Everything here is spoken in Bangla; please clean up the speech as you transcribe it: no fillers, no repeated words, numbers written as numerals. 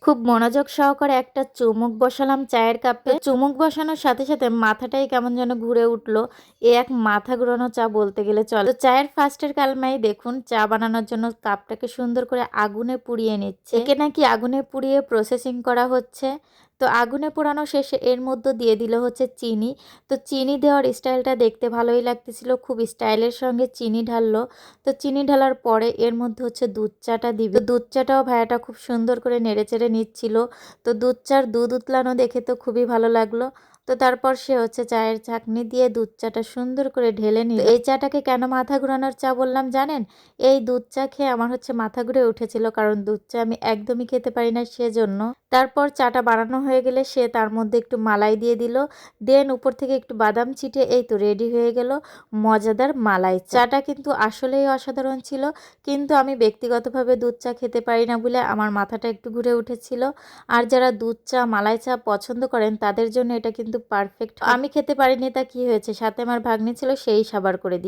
খুব মনোযোগ সহকারে একটা চুমুক বসালাম চায়ের কাপে। চুমুক বসানোর সাথে সাথে মাথাটাই কেমন যেন ঘুরে উঠলো। এ এক মাথা ঘুরানো চা বলতে গেলে চলে। তো চায়ের ফার্স্টের কালমাই দেখুন চা বানানোর জন্য কাপটাকে সুন্দর করে আগুনে পুড়িয়ে নিচ্ছে। একে নাকি আগুনে পুড়িয়ে প্রসেসিং করা হচ্ছে। তো আগুনে পোড়ানো শেষে এর মধ্যে দিয়ে দিল হচ্ছে চিনি। তো চিনি দেওয়ার স্টাইলটা দেখতে ভালোই লাগতেছিল, খুব স্টাইলের সঙ্গে চিনি ঢাললো। তো চিনি ঢালার পরে এর মধ্যে হচ্ছে দুধ চাটা দিবে। তো দুধ চাটাও ভাইয়াটা খুব সুন্দর করে নেড়েচেড়ে নিচ্ছিল। তো দুধ উতলানো দেখে তো খুবই ভালো লাগলো। তো তারপর সে হচ্ছে চায়ের ছাঁকনি দিয়ে দুধ চাটা সুন্দর করে ঢেলে নিল। এই চাটাকে কেন মাথা ঘুরানোর চা বললাম জানেন? এই দুধ চা খেয়ে আমার হচ্ছে মাথা ঘুরে উঠেছিল, কারণ দুধ চা আমি একদমই খেতে পারি না সেজন্য। তারপর চাটা বানানো হয়ে গেলে সে তার মধ্যে একটু মালাই দিয়ে দিল, দেন উপর থেকে একটু বাদাম ছিটিয়ে এই তো রেডি হয়ে গেল মজাদার মালাই চা। চাটা কিন্তু আসলেই অসাধারণ ছিল, কিন্তু আমি ব্যক্তিগতভাবে দুধ চা খেতে পারি না বলে আমার মাথাটা একটু ঘুরে উঠেছিল। আর যারা দুধ চা মালাই চা পছন্দ করেন তাদের জন্য এটা কিন্তু পারফেক্ট। আমি খেতে পারিনি তা কি হয়েছে, সাথে আমার ভাগ্নি ছিল, সেই সাবার করে দিয়ে